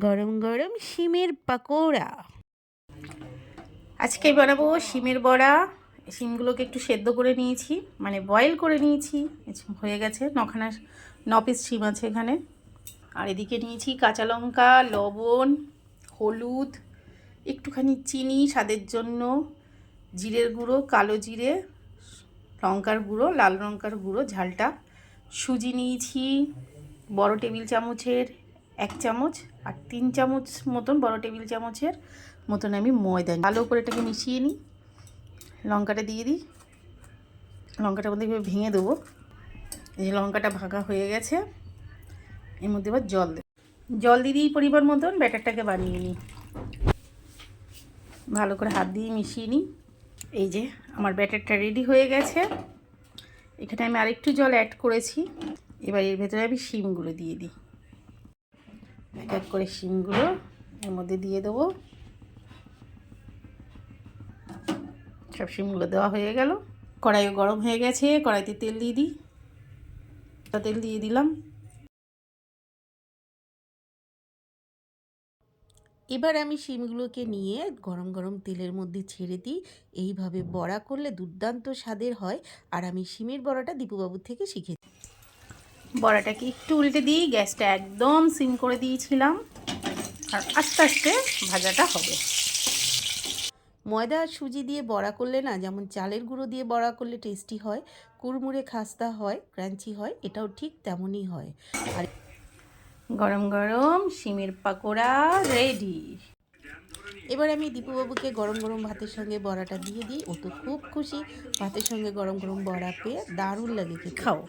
গরম গরম শিমের পাকোড়া। আজকে বানাবো শিমের বড়া। শিমগুলোকে একটু সেদ্ধ করে নিয়েছি, মানে বয়েল করে নিয়েছি, হয়ে গেছে। 9 পিস শিম আছে এখানে। আর এদিকে নিয়েছি কাঁচা লঙ্কা, লবণ, হলুদ, একটুখানি চিনি স্বাদের জন্য, জিরের গুঁড়ো, কালো জিরে, লঙ্কার গুঁড়ো, লাল লঙ্কার গুঁড়ো ঝালটা, সুজি নিয়েছি বড় টেবিল চামচের 1 চামচ, আর 3 চামচ মতন বড় টেবিল চামচের মতন আমি ময়দা ভালো করে এটাকে মিশিয়ে নিই। লঙ্কাটা দিয়ে দিই, লঙ্কাটার মধ্যে এভাবে ভেঙে দেবো। এই যে লঙ্কাটা ভাঙা হয়ে গেছে, এর মধ্যে এবার জল দিয়ে দিই পরিমাণ মতন। ব্যাটারটাকে বানিয়ে নিই, ভালো করে হাত দিয়ে মিশিয়ে নিই। এই যে আমার ব্যাটারটা রেডি হয়ে গেছে। এখানে আমি আরেকটু জল অ্যাড করেছি। এবার এর ভেতরে আমি শিমগুলো দিয়ে দিই, এক এক করে শিমগুলো এর মধ্যে দিয়ে দেবো। সব শিমগুলো দেওয়া হয়ে গেল। কড়াইও গরম হয়ে গেছে, কড়াইতে তেল দিয়ে দিই। তেল দিয়ে দিলাম। এবার আমি শিমগুলোকে নিয়ে গরম গরম তেলের মধ্যে ছেড়ে দিই। এইভাবে বড়া করলে দুর্দান্ত স্বাদের হয়। আর আমি শিমের বড়াটা দীপুবাবুর থেকে শিখেছি। বড়াটাকে একটু উল্টে দিই, গ্যাসটা একদম সিম করে দিয়েছিলাম, আর আস্তে আস্তে ভাজাটা হবে। ময়দা আর সুজি দিয়ে বড়া করলে না, যেমন চালের গুঁড়ো দিয়ে বড়া করলে টেস্টি হয়, কুড়মুড়ে খাস্তা হয়, ক্রাঞ্চি হয়, এটাও ঠিক তেমনই হয়। আর গরম গরম শিমের পাকোড়া রেডি। এবার আমি দীপুবাবুকে গরম গরম ভাতের সঙ্গে বড়াটা দিয়ে দিই। ও তো খুব খুশি, ভাতের সঙ্গে গরম গরম বড়া পেয়ে। দারুণ লাগে খেতে। খাও।